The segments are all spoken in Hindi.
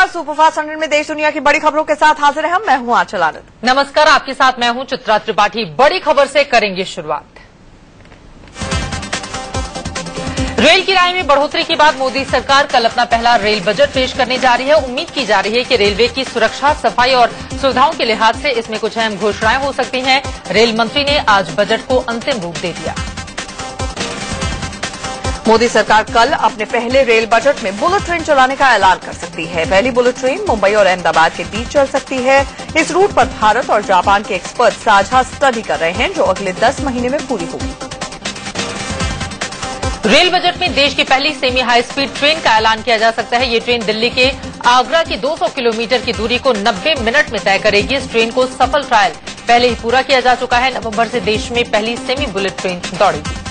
नमस्कार, सुपरफास्ट 100 में देश दुनिया की बड़ी खबरों के साथ हाजिर है हम। मैं हूं आंचल आनंद। नमस्कार, आपके साथ मैं हूं चित्रा त्रिपाठी। बड़ी खबर से करेंगे शुरुआत। रेल किराए में बढ़ोतरी के बाद मोदी सरकार कल अपना पहला रेल बजट पेश करने जा रही है। उम्मीद की जा रही है कि रेलवे की सुरक्षा, सफाई और सुविधाओं के लिहाज से इसमें कुछ अहम घोषणाएं हो सकती हैं। रेल मंत्री ने आज बजट को अंतिम रूप दे दिया। मोदी सरकार कल अपने पहले रेल बजट में बुलेट ट्रेन चलाने का ऐलान कर सकती है। पहली बुलेट ट्रेन मुंबई और अहमदाबाद के बीच चल सकती है। इस रूट पर भारत और जापान के एक्सपर्ट साझा स्टडी कर रहे हैं, जो अगले 10 महीने में पूरी होगी। रेल बजट में देश की पहली सेमी हाई स्पीड ट्रेन का ऐलान किया जा सकता है। ये ट्रेन दिल्ली के आगरा की 200 किलोमीटर की दूरी को 90 मिनट में तय करेगी। इस ट्रेन को सफल ट्रायल पहले ही पूरा किया जा चुका है। नवंबर से देश में पहली सेमी बुलेट ट्रेन दौड़ेगी।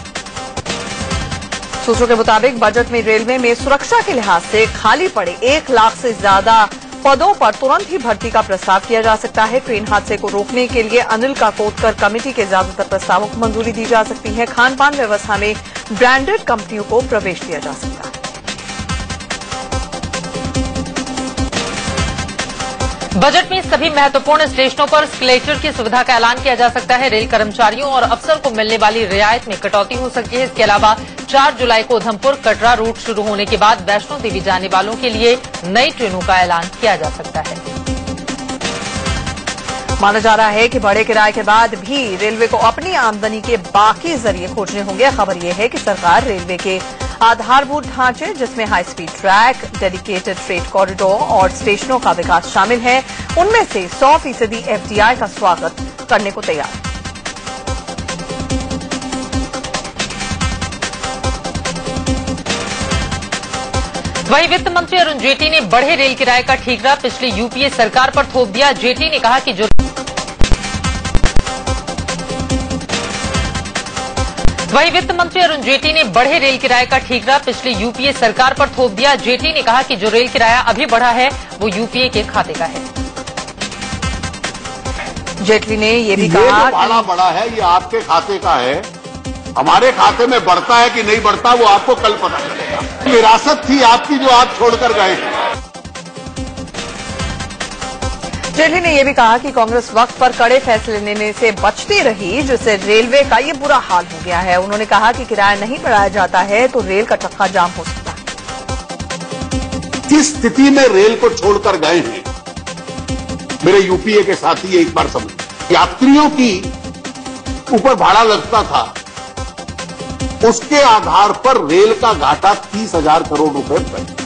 सूत्रों के मुताबिक बजट में रेलवे में सुरक्षा के लिहाज से खाली पड़े 1 लाख से ज्यादा पदों पर तुरंत ही भर्ती का प्रस्ताव किया जा सकता है। ट्रेन हादसे को रोकने के लिए अनिल काकोदकर कमेटी के ज्यादातर प्रस्तावों को मंजूरी दी जा सकती है। खान पान व्यवस्था में ब्रांडेड कंपनियों को प्रवेश दिया जा सकता है। बजट में सभी महत्वपूर्ण स्टेशनों पर एस्केलेटर की सुविधा का ऐलान किया जा सकता है। रेल कर्मचारियों और अफसर को मिलने वाली रियायत में कटौती हो सकती है। इसके अलावा 4 जुलाई को उधमपुर कटरा रूट शुरू होने के बाद वैष्णो देवी जाने वालों के लिए नई ट्रेनों का ऐलान किया जा सकता है। माना जा रहा है कि बड़े किराए के बाद भी रेलवे को अपनी आमदनी के बाकी जरिए खोजने होंगे। खबर यह है कि सरकार रेलवे के आधारभूत ढांचे, जिसमें high speed track, dedicated freight corridor और स्टेशनों का विकास शामिल है, उनमें से 100% एफडीआई का स्वागत करने को तैयार है। वहीं वित्त मंत्री अरुण जेटली ने बढ़े रेल किराए का ठीकरा पिछली यूपीए सरकार पर थोप दिया। जेटली ने कहा कि वहीं वित्त मंत्री अरुण जेटली ने बढ़े रेल किराए का ठीकरा पिछली यूपीए सरकार पर थोप दिया। जेटली ने कहा कि जो रेल किराया अभी बढ़ा है वो यूपीए के खाते का है। जेटली ने ये भी कहा कि भाड़ा बढ़ा है ये आपके खाते का है, हमारे खाते में बढ़ता है कि नहीं बढ़ता वो आपको कल पता चलेगा। विरासत थी आपकी जो आप छोड़कर गए। जेटली ने यह भी कहा कि कांग्रेस वक्त पर कड़े फैसले लेने से बचती रही, जिससे रेलवे का ये बुरा हाल हो गया है। उन्होंने कहा कि किराया नहीं बढ़ाया जाता है तो रेल का चक्का जाम हो सकता है। जिस स्थिति में रेल को छोड़कर गए हैं मेरे यूपीए के साथी, एक बार समझ, यात्रियों की ऊपर भाड़ा लगता था, उसके आधार पर रेल का घाटा 30,000 करोड़ रुपए बढ़ता,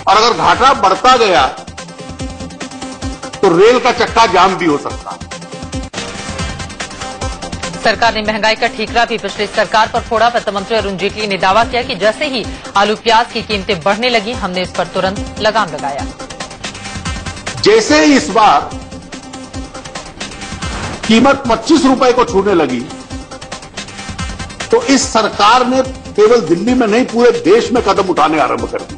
और अगर घाटा बढ़ता गया तो रेल का चक्का जाम भी हो सकता। सरकार ने महंगाई का ठीकरा भी पिछली सरकार पर फोड़ा। वित्त मंत्री अरुण जेटली ने दावा किया कि जैसे ही आलू प्याज की कीमतें बढ़ने लगी, हमने इस पर तुरंत लगाम लगाया। जैसे ही इस बार कीमत 25 रुपए को छूने लगी तो इस सरकार ने केवल दिल्ली में नहीं पूरे देश में कदम उठाने आरंभ कर दिए।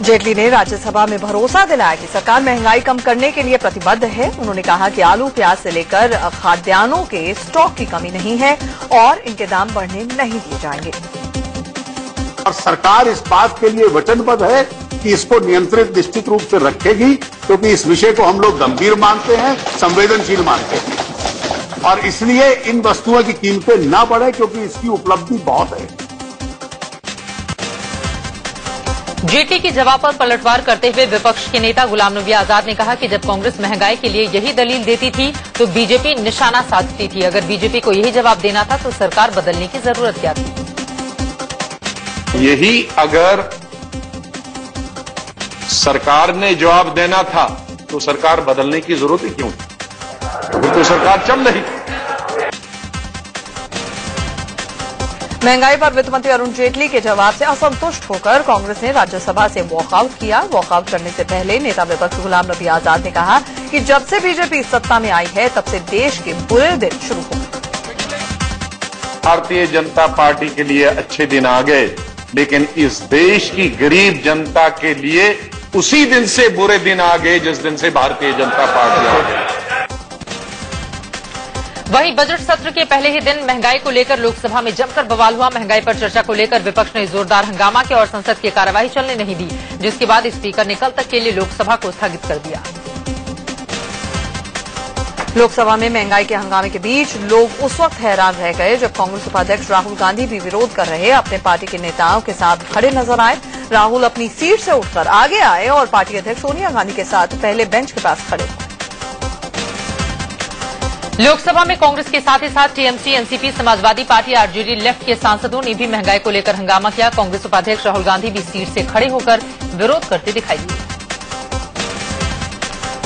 जेटली ने राज्यसभा में भरोसा दिलाया कि सरकार महंगाई कम करने के लिए प्रतिबद्ध है। उन्होंने कहा कि आलू प्याज से लेकर खाद्यान्नों के स्टॉक की कमी नहीं है और इनके दाम बढ़ने नहीं दिए जाएंगे। और सरकार इस बात के लिए वचनबद्ध है कि इसको नियंत्रित निश्चित रूप से रखेगी, क्योंकि इस विषय को हम लोग गंभीर मानते हैं, संवेदनशील मानते हैं, और इसलिए इन वस्तुओं की कीमतें न बढ़े, क्योंकि इसकी उपलब्धि बहुत है। जेटली के जवाब पर पलटवार करते हुए विपक्ष के नेता गुलाम नबी आजाद ने कहा कि जब कांग्रेस महंगाई के लिए यही दलील देती थी तो बीजेपी निशाना साधती थी। अगर बीजेपी को यही जवाब देना था तो सरकार बदलने की जरूरत क्या थी? यही अगर सरकार ने जवाब देना था तो सरकार बदलने की जरूरत ही क्यों? अभी तो सरकार चल रही। महंगाई पर वित्त मंत्री अरुण जेटली के जवाब से असंतुष्ट होकर कांग्रेस ने राज्यसभा से वॉकआउट किया। वॉकआउट करने से पहले नेता विपक्ष गुलाम नबी आजाद ने कहा कि जब से बीजेपी सत्ता में आई है तब से देश के बुरे दिन शुरू हो गए। भारतीय जनता पार्टी के लिए अच्छे दिन आ गए, लेकिन इस देश की गरीब जनता के लिए उसी दिन से बुरे दिन आ गए जिस दिन से भारतीय जनता पार्टी आ गई। वहीं बजट सत्र के पहले ही दिन महंगाई को लेकर लोकसभा में जमकर बवाल हुआ। महंगाई पर चर्चा को लेकर विपक्ष ने जोरदार हंगामा किया और संसद की कार्यवाही चलने नहीं दी, जिसके बाद स्पीकर ने कल तक के लिए लोकसभा को स्थगित कर दिया। लोकसभा में महंगाई के हंगामे के बीच लोग उस वक्त हैरान रह गए जब कांग्रेस उपाध्यक्ष राहुल गांधी भी विरोध कर रहे अपने पार्टी के नेताओं के साथ खड़े नजर आए। राहुल अपनी सीट से उठकर आगे आए और पार्टी अध्यक्ष सोनिया गांधी के साथ पहले बेंच के पास खड़े हुए। लोकसभा में कांग्रेस के साथ ही साथ TMC, NCP, Samajwadi party, RJD, left के सांसदों ने भी महंगाई को लेकर हंगामा किया। कांग्रेस उपाध्यक्ष राहुल गांधी भी सीट से खड़े होकर विरोध करते दिखाई दिए।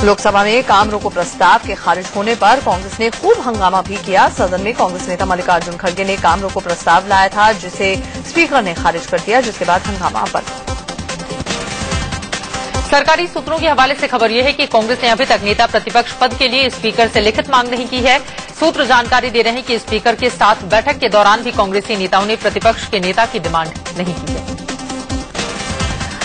लोकसभा में काम रोको प्रस्ताव के खारिज होने पर कांग्रेस ने खूब हंगामा भी किया। सदन में कांग्रेस नेता मल्लिकार्जुन खड़गे ने काम रोको प्रस्ताव लाया था, जिसे स्पीकर ने खारिज कर दिया, जिसके बाद हंगामा बढ़ा। सरकारी सूत्रों के हवाले से खबर यह है कि कांग्रेस ने अभी तक नेता प्रतिपक्ष पद के लिए स्पीकर से लिखित मांग नहीं की है। सूत्र जानकारी दे रहे हैं कि स्पीकर के साथ बैठक के दौरान भी कांग्रेसी नेताओं ने प्रतिपक्ष के नेता की डिमांड नहीं की है।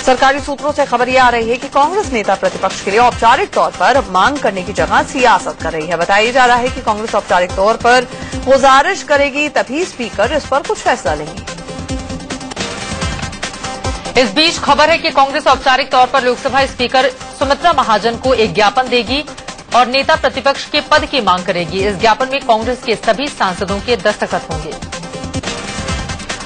सरकारी सूत्रों से खबर यह आ रही है कि कांग्रेस नेता प्रतिपक्ष के लिए औपचारिक तौर पर मांग करने की जगह सियासत कर रही है। बताया जा रहा है कि कांग्रेस औपचारिक तौर पर गुजारिश करेगी, तभी स्पीकर इस पर कुछ फैसला लेंगे। इस बीच खबर है कि कांग्रेस औपचारिक तौर पर लोकसभा स्पीकर सुमित्रा महाजन को एक ज्ञापन देगी और नेता प्रतिपक्ष के पद की मांग करेगी। इस ज्ञापन में कांग्रेस के सभी सांसदों के दस्तखत होंगे।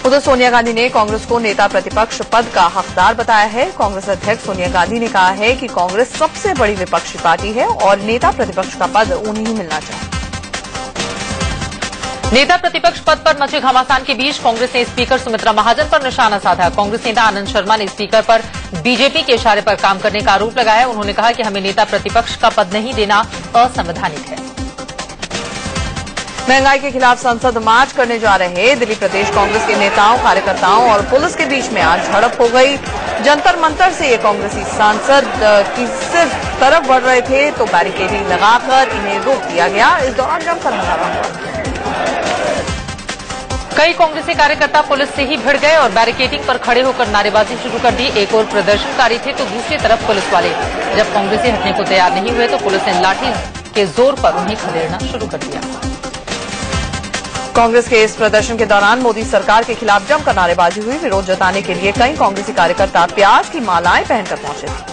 उधर सोनिया गांधी ने कांग्रेस को नेता प्रतिपक्ष पद का हकदार बताया है। कांग्रेस अध्यक्ष सोनिया गांधी ने कहा है कि कांग्रेस सबसे बड़ी विपक्षी पार्टी है और नेता प्रतिपक्ष का पद उन्हें ही मिलना चाहिए। नेता प्रतिपक्ष पद पर मचे घमासान के बीच कांग्रेस ने स्पीकर सुमित्रा महाजन पर निशाना साधा। कांग्रेस नेता आनंद शर्मा ने स्पीकर पर बीजेपी के इशारे पर काम करने का आरोप लगाया। उन्होंने कहा कि हमें नेता प्रतिपक्ष का पद नहीं देना असंवैधानिक है। महंगाई के खिलाफ संसद मार्च करने जा रहे दिल्ली प्रदेश कांग्रेस के नेताओं, कार्यकर्ताओं और पुलिस के बीच में आज झड़प हो गई। जंतर मंतर से ये कांग्रेसी सांसद की सिर्फ तरफ बढ़ रहे थे तो बैरिकेडिंग लगाकर इन्हें रोक दिया गया। इस दौरान जमकर हंगामा हुआ। कई कांग्रेसी कार्यकर्ता पुलिस से ही भिड़ गए और बैरिकेडिंग पर खड़े होकर नारेबाजी शुरू कर दी। एक और प्रदर्शनकारी थे तो दूसरी तरफ पुलिस वाले। जब कांग्रेसी हटने को तैयार नहीं हुए तो पुलिस ने लाठी के जोर पर उन्हें खदेड़ना शुरू कर दिया। कांग्रेस के इस प्रदर्शन के दौरान मोदी सरकार के खिलाफ जमकर नारेबाजी हुई। विरोध जताने के लिए कई कांग्रेसी कार्यकर्ता प्याज की मालाएं पहनकर पहुंचे थे।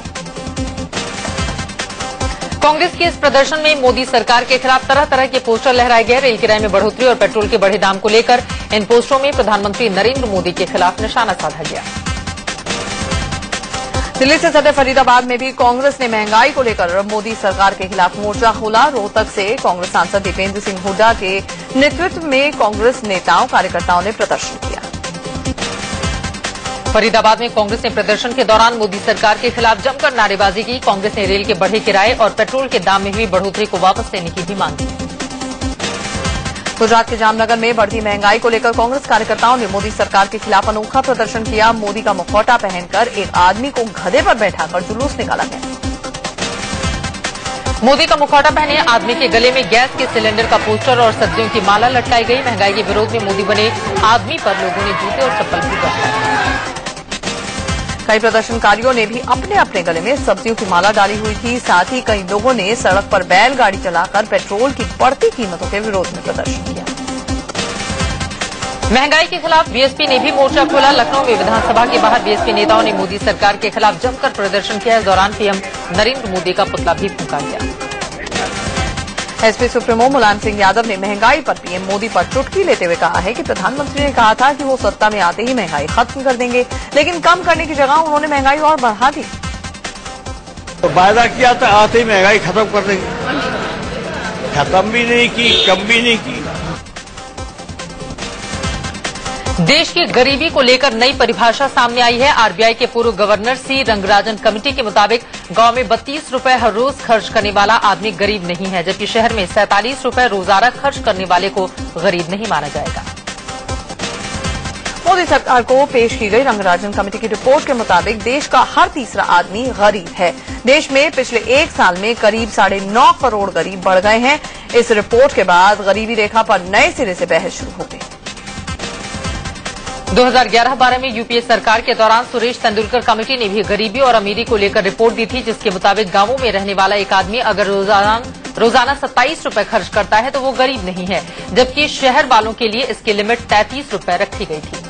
कांग्रेस के इस प्रदर्शन में मोदी सरकार के खिलाफ तरह तरह के पोस्टर लहराए गए। रेल किराए में बढ़ोतरी और पेट्रोल के बढ़े दाम को लेकर इन पोस्टरों में प्रधानमंत्री नरेंद्र मोदी के खिलाफ निशाना साधा गया। दिल्ली से सटे फरीदाबाद में भी कांग्रेस ने महंगाई को लेकर मोदी सरकार के खिलाफ मोर्चा खोला। रोहतक से कांग्रेस सांसद दीपेंद्र सिंह हुड्डा के नेतृत्व में कांग्रेस नेताओं, कार्यकर्ताओं ने प्रदर्शन किया। फरीदाबाद में कांग्रेस ने प्रदर्शन के दौरान मोदी सरकार के खिलाफ जमकर नारेबाजी की। कांग्रेस ने रेल के बढ़े किराए और पेट्रोल के दाम में हुई बढ़ोतरी को वापस लेने की भी मांग की। गुजरात के जामनगर में बढ़ती महंगाई को लेकर कांग्रेस कार्यकर्ताओं ने मोदी सरकार के खिलाफ अनोखा प्रदर्शन किया। मोदी का मुखौटा पहनकर एक आदमी को गधे पर बैठाकर जुलूस निकाला गया। मोदी का मुखौटा पहने आदमी के गले में गैस के सिलेंडर का पोस्टर और सब्जियों की माला लटकाई गई। महंगाई के विरोध में मोदी बने आदमी पर लोगों ने जूते और चप्पल भी पहनाए। कई प्रदर्शनकारियों ने भी अपने अपने गले में सब्जियों की माला डाली हुई थी। साथ ही कई लोगों ने सड़क पर बैलगाड़ी चलाकर पेट्रोल की बढ़ती कीमतों के विरोध में प्रदर्शन किया। महंगाई के खिलाफ बीएसपी ने भी मोर्चा खोला। लखनऊ में विधानसभा के बाहर बीएसपी नेताओं ने मोदी सरकार के खिलाफ जमकर प्रदर्शन किया। इस दौरान पीएम नरेंद्र मोदी का पुतला भी फूंका गया। एसपी सुप्रीमो मुलायम सिंह यादव ने महंगाई पर पीएम मोदी पर चुटकी लेते हुए कहा है कि प्रधानमंत्री ने कहा था कि वो सत्ता में आते ही महंगाई खत्म कर देंगे, लेकिन कम करने की जगह उन्होंने महंगाई और बढ़ा दी। तो वायदा किया था आते ही महंगाई खत्म कर देंगे, खत्म भी नहीं की, कम भी नहीं की। देश की गरीबी को लेकर नई परिभाषा सामने आई है। आरबीआई के पूर्व गवर्नर सी रंगराजन कमेटी के मुताबिक गांव में 32 रुपए हर रोज खर्च करने वाला आदमी गरीब नहीं है, जबकि शहर में 47 रुपए रोजाना खर्च करने वाले को गरीब नहीं माना जाएगा। मोदी सरकार को पेश की गई रंगराजन कमेटी की रिपोर्ट के मुताबिक देश का हर तीसरा आदमी गरीब है। देश में पिछले एक साल में करीब 9.5 करोड़ गरीब बढ़ गए हैं। इस रिपोर्ट के बाद गरीबी रेखा पर नए सिरे से बहस शुरू हो गई। 2011-12 में यूपीए सरकार के दौरान सुरेश तेंदुलकर कमेटी ने भी गरीबी और अमीरी को लेकर रिपोर्ट दी थी, जिसके मुताबिक गांवों में रहने वाला एक आदमी अगर रोजाना 27 रुपए खर्च करता है तो वो गरीब नहीं है, जबकि शहर वालों के लिए इसकी लिमिट 33 रुपए रखी गई थी।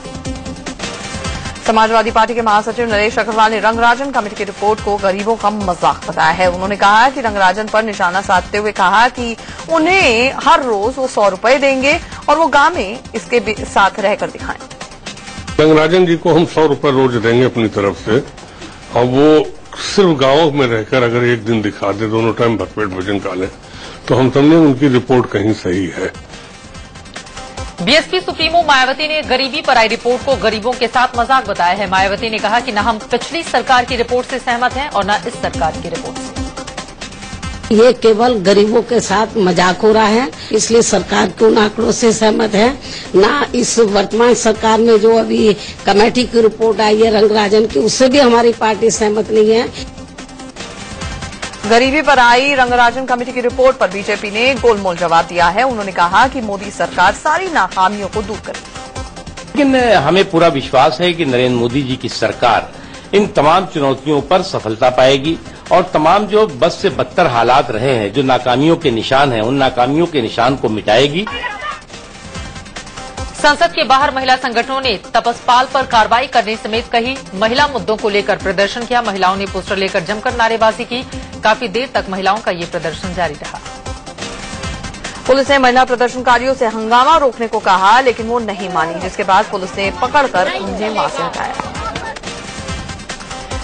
समाजवादी पार्टी के महासचिव नरेश अग्रवाल ने रंगराजन कमेटी की रिपोर्ट को गरीबों का मजाक बताया है। उन्होंने कहा कि रंगराजन पर निशाना साधते हुए कहा कि उन्हें हर रोज वो 100 रुपए देंगे और वो गांव में इसके साथ रहकर दिखाएं। रंगराजन जी को हम 100 रुपए रोज देंगे अपनी तरफ से, और वो सिर्फ गांवों में रहकर अगर एक दिन दिखा दे, दोनों टाइम भरपेट भोजन खा लें, तो हम समझें उनकी रिपोर्ट कहीं सही है। बीएसपी सुप्रीमो मायावती ने गरीबी पर आई रिपोर्ट को गरीबों के साथ मजाक बताया है। मायावती ने कहा कि न हम पिछली सरकार की रिपोर्ट से सहमत हैं और न इस सरकार की रिपोर्ट से। ये केवल गरीबों के साथ मजाक हो रहा है, इसलिए सरकार के उन आंकड़ों से सहमत है। ना इस वर्तमान सरकार में जो अभी कमेटी की रिपोर्ट आई है रंगराजन की, उससे भी हमारी पार्टी सहमत नहीं है। गरीबी पर आई रंगराजन कमेटी की रिपोर्ट पर बीजेपी ने गोलमोल जवाब दिया है। उन्होंने कहा कि मोदी सरकार सारी नाकामियों को दूर करेगी। लेकिन हमें पूरा विश्वास है कि नरेंद्र मोदी जी की सरकार इन तमाम चुनौतियों पर सफलता पाएगी और तमाम जो बद से बदतर हालात रहे हैं, जो नाकामियों के निशान हैं, उन नाकामियों के निशान को मिटाएगी। संसद के बाहर महिला संगठनों ने तपस्पाल पर कार्रवाई करने समेत कई महिला मुद्दों को लेकर प्रदर्शन किया। महिलाओं ने पोस्टर लेकर जमकर नारेबाजी की। काफी देर तक महिलाओं का ये प्रदर्शन जारी रहा। पुलिस ने महिला प्रदर्शनकारियों से हंगामा रोकने को कहा, लेकिन वो नहीं मानी, जिसके बाद पुलिस ने पकड़कर उन्हें वहां से हटाया।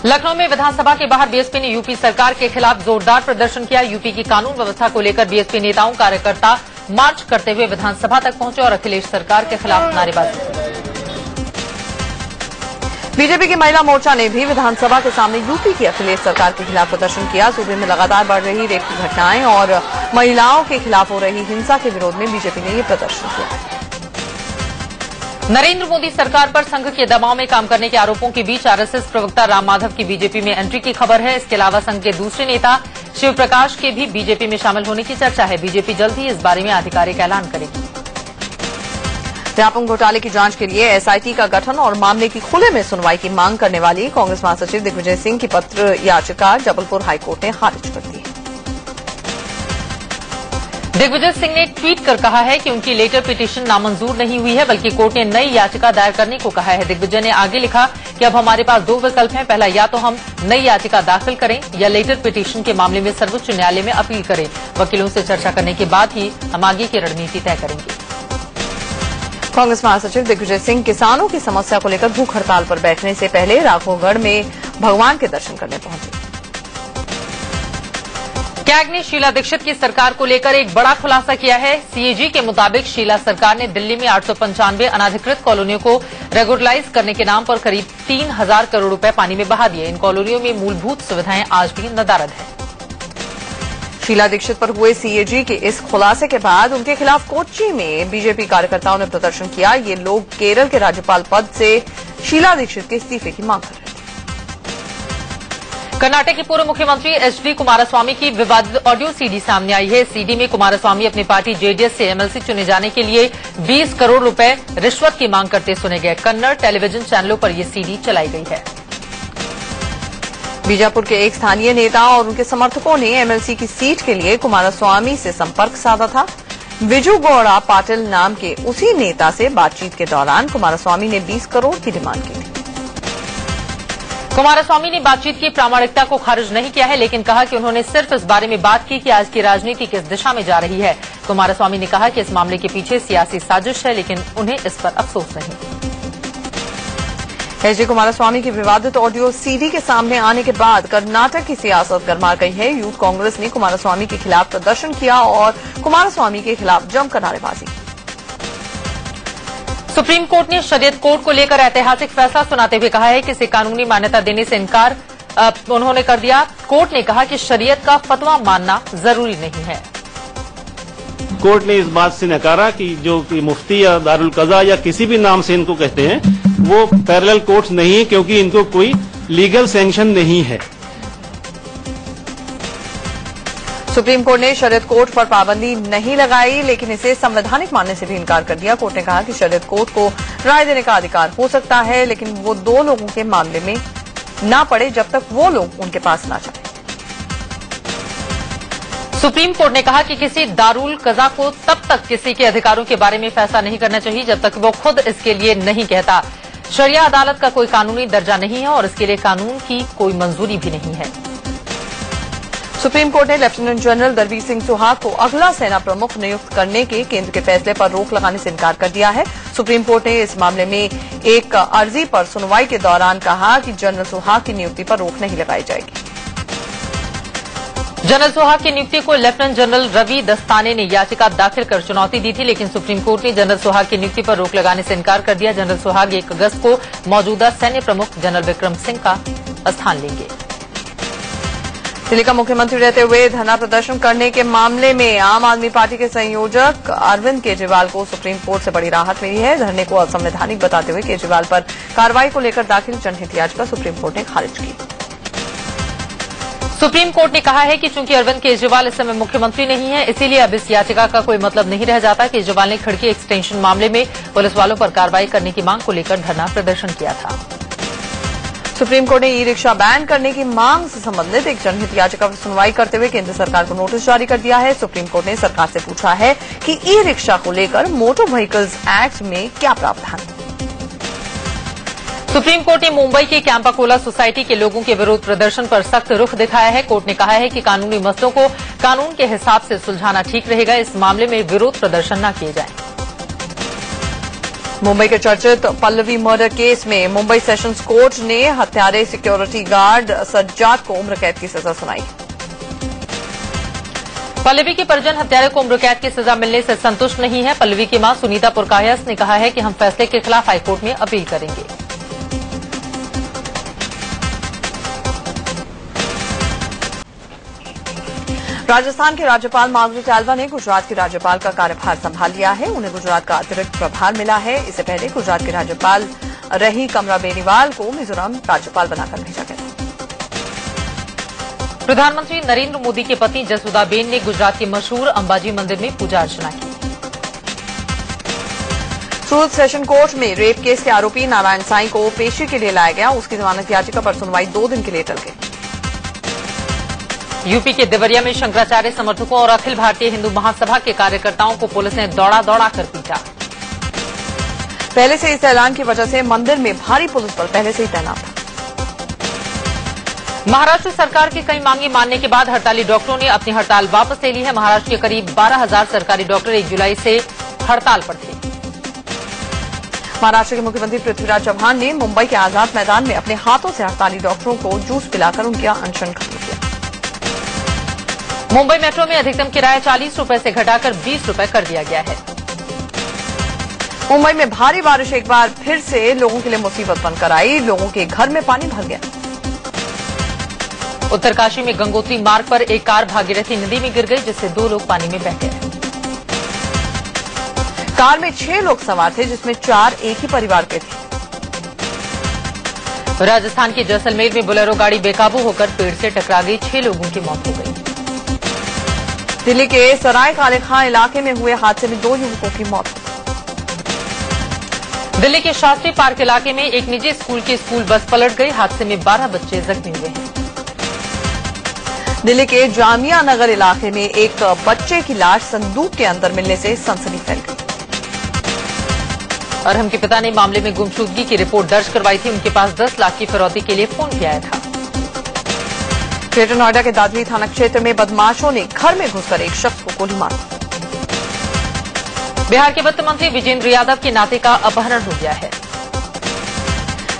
लखनऊ में विधानसभा के बाहर बीएसपी ने यूपी सरकार के खिलाफ जोरदार प्रदर्शन किया। यूपी की कानून व्यवस्था को लेकर बीएसपी नेताओं कार्यकर्ता मार्च करते हुए विधानसभा तक पहुंचे और अखिलेश सरकार के खिलाफ नारेबाजी की। बीजेपी की महिला मोर्चा ने भी विधानसभा के सामने यूपी की अखिलेश सरकार के खिलाफ प्रदर्शन किया। सूबे में लगातार बढ़ रही रेप की घटनाएं और महिलाओं के खिलाफ हो रही हिंसा के विरोध में बीजेपी ने ये प्रदर्शन किया। नरेंद्र मोदी सरकार पर संघ के दबाव में काम करने के आरोपों के बीच आरएसएस प्रवक्ता राम माधव की बीजेपी में एंट्री की खबर है। इसके अलावा संघ के दूसरे नेता शिव प्रकाश के भी बीजेपी में शामिल होने की चर्चा है। बीजेपी जल्द ही इस बारे में आधिकारिक ऐलान करेगी। व्यापम घोटाले की जांच के लिए एसआईटी का गठन और मामले की खुले में सुनवाई की मांग करने वाली कांग्रेस महासचिव दिग्विजय सिंह की पत्र याचिका जबलपुर हाईकोर्ट ने खारिज कर दी। दिग्विजय सिंह ने ट्वीट कर कहा है कि उनकी लेटर पिटीशन नामंजूर नहीं हुई है, बल्कि कोर्ट ने नई याचिका दायर करने को कहा है। दिग्विजय ने आगे लिखा कि अब हमारे पास 2 विकल्प हैं। पहला, या तो हम नई याचिका दाखिल करें या लेटर पिटीशन के मामले में सर्वोच्च न्यायालय में अपील करें। वकीलों से चर्चा करने के बाद ही हम आगे की रणनीति तय करेंगे। कांग्रेस महासचिव दिग्विजय सिंह किसानों की समस्या को लेकर भूख हड़ताल पर बैठने से पहले राघोगढ़ में भगवान के दर्शन करने पहुंचे। कैग ने शीला दीक्षित की सरकार को लेकर एक बड़ा खुलासा किया है। सीएजी के मुताबिक शीला सरकार ने दिल्ली में 895 अनाधिकृत कॉलोनियों को रेगुलराइज करने के नाम पर करीब 3000 करोड़ रुपए पानी में बहा दिए। इन कॉलोनियों में मूलभूत सुविधाएं आज भी नदारद हैं। शीला दीक्षित पर हुए सीएजी के इस खुलासे के बाद उनके खिलाफ कोच्चि में बीजेपी कार्यकर्ताओं ने प्रदर्शन किया। ये लोग केरल के राज्यपाल पद से शीला दीक्षित के इस्तीफे की मांग कर रहे थे। कर्नाटक के पूर्व मुख्यमंत्री एचडी कुमारस्वामी की विवादित ऑडियो सीडी सामने आई है। सीडी में कुमारस्वामी अपनी पार्टी जेडीएस से एमएलसी चुने जाने के लिए 20 करोड़ रुपए रिश्वत की मांग करते सुने गए। कन्नड़ टेलीविजन चैनलों पर यह सीडी चलाई गई है। बीजापुर के एक स्थानीय नेता और उनके समर्थकों ने एमएलसी की सीट के लिए कुमारस्वामी से संपर्क साधा था। विजू गौड़ा पाटिल नाम के उसी नेता से बातचीत के दौरान कुमारस्वामी ने 20 करोड़ की डिमांड की थी। कुमारस्वामी ने बातचीत की प्रामाणिकता को खारिज नहीं किया है, लेकिन कहा कि उन्होंने सिर्फ इस बारे में बात की कि आज की राजनीति किस दिशा में जा रही है। कुमारस्वामी ने कहा कि इस मामले के पीछे सियासी साजिश है, लेकिन उन्हें इस पर अफसोस नहीं। एचडी कुमारस्वामी की विवादित ऑडियो सीडी के सामने आने के बाद कर्नाटक की सियासत गरमा गई है। यूथ कांग्रेस ने कुमारस्वामी के खिलाफ प्रदर्शन किया और कुमारस्वामी के खिलाफ जमकर नारेबाजी की। सुप्रीम कोर्ट ने शरीयत कोड को लेकर ऐतिहासिक फैसला सुनाते हुए कहा है कि इसे कानूनी मान्यता देने से इनकार उन्होंने कर दिया। कोर्ट ने कहा कि शरीयत का फतवा मानना जरूरी नहीं है। कोर्ट ने इस बात से नकारा कि जो मुफ्ती या दारुल कज़ा या किसी भी नाम से इनको कहते हैं वो पैरेलल कोर्ट्स नहीं है, क्योंकि इनको कोई लीगल सैंक्शन नहीं है। सुप्रीम कोर्ट ने शरीयत कोड पर पाबंदी नहीं लगाई, लेकिन इसे संवैधानिक मानने से भी इनकार कर दिया। कोर्ट ने कहा कि शरीयत कोड को राय देने का अधिकार हो सकता है, लेकिन वो दो लोगों के मामले में ना पड़े जब तक वो लोग उनके पास ना जाए। सुप्रीम कोर्ट ने कहा कि किसी दारुल कज़ा को तब तक किसी के अधिकारों के बारे में फैसला नहीं करना चाहिए जब तक वो खुद इसके लिए नहीं कहता। शरिया अदालत का कोई कानूनी दर्जा नहीं है और इसके लिए कानून की कोई मंजूरी भी नहीं है। सुप्रीम कोर्ट ने लेफ्टिनेंट जनरल दरबीर सिंह सुहाग को अगला सेना प्रमुख नियुक्त करने के केंद्र के फैसले पर रोक लगाने से इनकार कर दिया है। सुप्रीम कोर्ट ने इस मामले में एक अर्जी पर सुनवाई के दौरान कहा कि जनरल सुहाग की नियुक्ति पर रोक नहीं लगाई जाएगी। जनरल सुहाग की नियुक्ति को लेफ्टिनेंट जनरल रवि दस्ताने ने याचिका दाखिल कर चुनौती दी थी, लेकिन सुप्रीम कोर्ट ने जनरल सुहाग की नियुक्ति पर रोक लगाने से इनकार कर दिया। जनरल सुहाग 1 अगस्त को मौजूदा सैन्य प्रमुख जनरल विक्रम सिंह का स्थान लेंगे। दिल्ली का मुख्यमंत्री रहते हुए धरना प्रदर्शन करने के मामले में आम आदमी पार्टी के संयोजक अरविंद केजरीवाल को सुप्रीम कोर्ट से बड़ी राहत मिली है। धरने को असंवैधानिक बताते हुए केजरीवाल पर कार्रवाई को लेकर दाखिल जनहित याचिका सुप्रीम कोर्ट ने खारिज की। सुप्रीम कोर्ट ने कहा है कि चूंकि अरविंद केजरीवाल इस समय मुख्यमंत्री नहीं है, इसीलिए अब इस याचिका का कोई मतलब नहीं रह जाता। केजरीवाल ने खड़की एक्सटेंशन मामले में पुलिस वालों पर कार्रवाई करने की मांग को लेकर धरना प्रदर्शन किया था। सुप्रीम कोर्ट ने ई रिक्शा बैन करने की मांग से संबंधित एक जनहित याचिका पर सुनवाई करते हुए केंद्र सरकार को नोटिस जारी कर दिया है। सुप्रीम कोर्ट ने सरकार से पूछा है कि ई रिक्शा को लेकर मोटर व्हीकल्स एक्ट में क्या प्रावधान है। सुप्रीम कोर्ट ने मुंबई के कैंपाकोला सोसाइटी के लोगों के विरोध प्रदर्शन पर सख्त रुख दिखाया है। कोर्ट ने कहा है कि कानूनी मसलों को कानून के हिसाब से सुलझाना ठीक रहेगा। इस मामले में विरोध प्रदर्शन न किए जाएं। मुंबई के चर्चित पल्लवी मर्डर केस में मुंबई सेशंस कोर्ट ने हत्यारे सिक्योरिटी गार्ड सज्जाद को उम्र कैद की सजा सुनाई। पल्लवी के परिजन हत्यारे को उम्र कैद की सजा मिलने से संतुष्ट नहीं है। पल्लवी की मां सुनीता पुरकायस ने कहा है कि हम फैसले के खिलाफ हाईकोर्ट में अपील करेंगे। राजस्थान के राज्यपाल मार्गरेट एल्वा ने गुजरात के राज्यपाल का कार्यभार संभाल लिया है। उन्हें गुजरात का अतिरिक्त प्रभार मिला है। इससे पहले गुजरात के राज्यपाल रही कमरा बेनीवाल को मिजोरम राज्यपाल बनाकर भेजा गया। प्रधानमंत्री नरेंद्र मोदी के पत्नी जसोदाबेन ने गुजरात के मशहूर अंबाजी मंदिर में पूजा अर्चना की। सूरत सेशन कोर्ट में रेप केस के आरोपी नारायण साईं को पेशी के लिए लाया गया। उसकी जमानत याचिका पर सुनवाई 2 दिन के लिए टल गई। यूपी के देवरिया में शंकराचार्य समर्थकों और अखिल भारतीय हिंदू महासभा के कार्यकर्ताओं को पुलिस ने दौड़ा दौड़ा कर पीटा। पहले से इस ऐलान की वजह से मंदिर में भारी पुलिस बल पहले से ही तैनात था। महाराष्ट्र सरकार की कई मांगी मानने के बाद हड़ताली डॉक्टरों ने अपनी हड़ताल वापस ले ली है। महाराष्ट्र के करीब 12,000 सरकारी डॉक्टर 1 जुलाई से हड़ताल पर थे। महाराष्ट्र के मुख्यमंत्री पृथ्वीराज चव्हाण ने मुंबई के आजाद मैदान में अपने हाथों से हड़ताली डॉक्टरों को जूस पिलाकर उनका अनशन खत्म किया। मुंबई मेट्रो में अधिकतम किराया 40 रुपए से घटाकर 20 रुपए कर दिया गया है। मुंबई में भारी बारिश एक बार फिर से लोगों के लिए मुसीबत बनकर आई। लोगों के घर में पानी भर गया। उत्तरकाशी में गंगोत्री मार्ग पर एक कार भागीरथी नदी में गिर गई, जिससे 2 लोग पानी में बह गए। कार में 6 लोग सवार थे, जिसमें 4 एक ही परिवार के थे। राजस्थान के जैसलमेर में बोलेरो गाड़ी बेकाबू होकर पेड़ से टकरा गई। 6 लोगों की मौत हो गई। दिल्ली के सराय काले खां इलाके में हुए हादसे में 2 युवकों की मौत हो गई। दिल्ली के शास्त्री पार्क इलाके में एक निजी स्कूल की स्कूल बस पलट गई। हादसे में 12 बच्चे जख्मी हुए हैं। दिल्ली के जामिया नगर इलाके में एक बच्चे की लाश संदूक के अंदर मिलने से सनसनी फैल गई। अरहम के पिता ने मामले में गुमशुदगी की रिपोर्ट दर्ज करवाई थी। उनके पास 10 लाख की फिरौती के लिए फोन किया था। ग्रेटर नोएडा के दादरी थाना क्षेत्र में बदमाशों ने घर में घुसकर एक शख्स को गोली मार दी। बिहार के वित्त मंत्री विजेंद्र यादव के नाते का अपहरण हो गया है।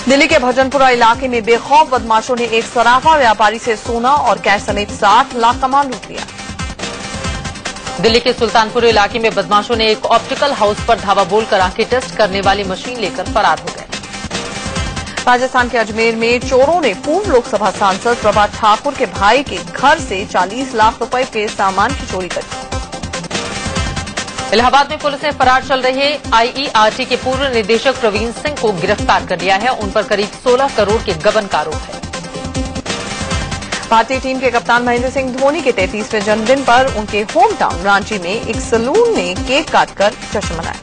दिल्ली के भजनपुरा इलाके में बेखौफ बदमाशों ने एक सराफा व्यापारी से सोना और कैश समेत 60 लाख का माल लूट लिया। दिल्ली के सुल्तानपुर इलाके में बदमाशों ने एक ऑप्टिकल हाउस पर धावा बोलकर आंखें टेस्ट करने वाली मशीन लेकर फरार हो गए। राजस्थान के अजमेर में चोरों ने पूर्व लोकसभा सांसद प्रभात ठाकुर के भाई के घर से 40 लाख रुपए के सामान की चोरी कर दी। इलाहाबाद में पुलिस ने फरार चल रहे आईईआरटी के पूर्व निदेशक प्रवीण सिंह को गिरफ्तार कर लिया है। उन पर करीब 16 करोड़ के गबन का आरोप है। भारतीय टीम के कप्तान महेंद्र सिंह धोनी के 33वें जन्मदिन पर उनके होम टाउन रांची में एक सैलून ने केक काटकर जश्न मनाया।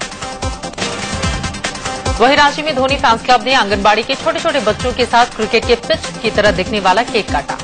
वहीं रांची में धोनी फैंस क्लब ने आंगनबाड़ी के छोटे छोटे बच्चों के साथ क्रिकेट के पिच की तरह दिखने वाला केक काटा।